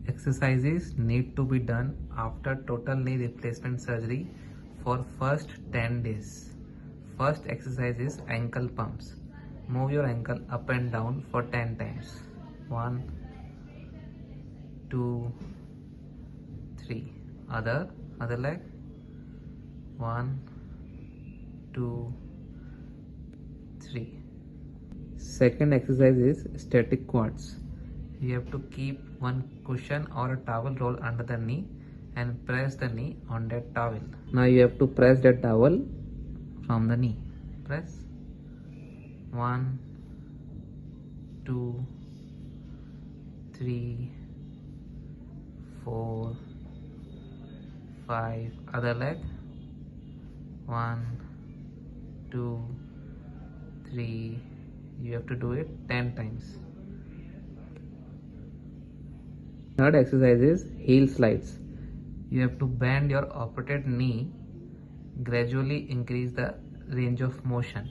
exercises need to be done after total knee replacement surgery for first 10 days. First exercise is ankle pumps. Move your ankle up and down for 10 times. 1, 2, 3. Other leg. 1, 2, 3. Second exercise is static quads. You have to keep one cushion or a towel roll under the knee and press the knee on that towel. Now you have to press that towel from the knee. Press. 1, 2, 3, 4, 5. Other leg. 1, 2, 3. You have to do it 10 times. Third exercise is heel slides. You have to bend your operated knee, gradually increase the range of motion.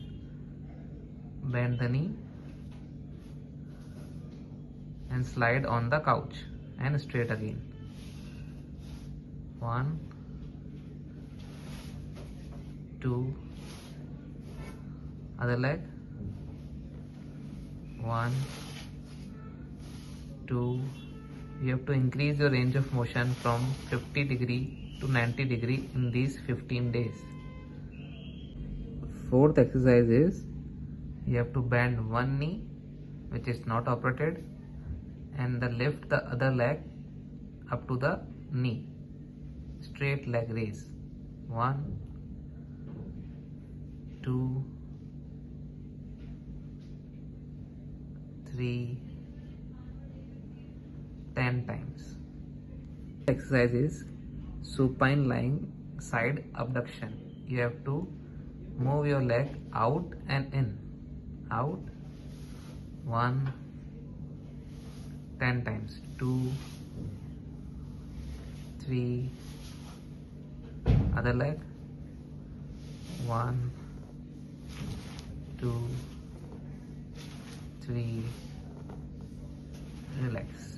Bend the knee and slide on the couch and straight again. 1, 2. Other leg. 1, 2. You have to increase your range of motion from 50 degree to 90 degree in these 15 days. Fourth exercise is you have to bend one knee which is not operated and lift the other leg up to the knee. Straight leg raise. 1, 2, 3, 10 times. Exercise is supine lying side abduction. You have to move your leg out and in. Out. 1, 10 times. 2, 3. Other leg. 1, 2, 3. Relax.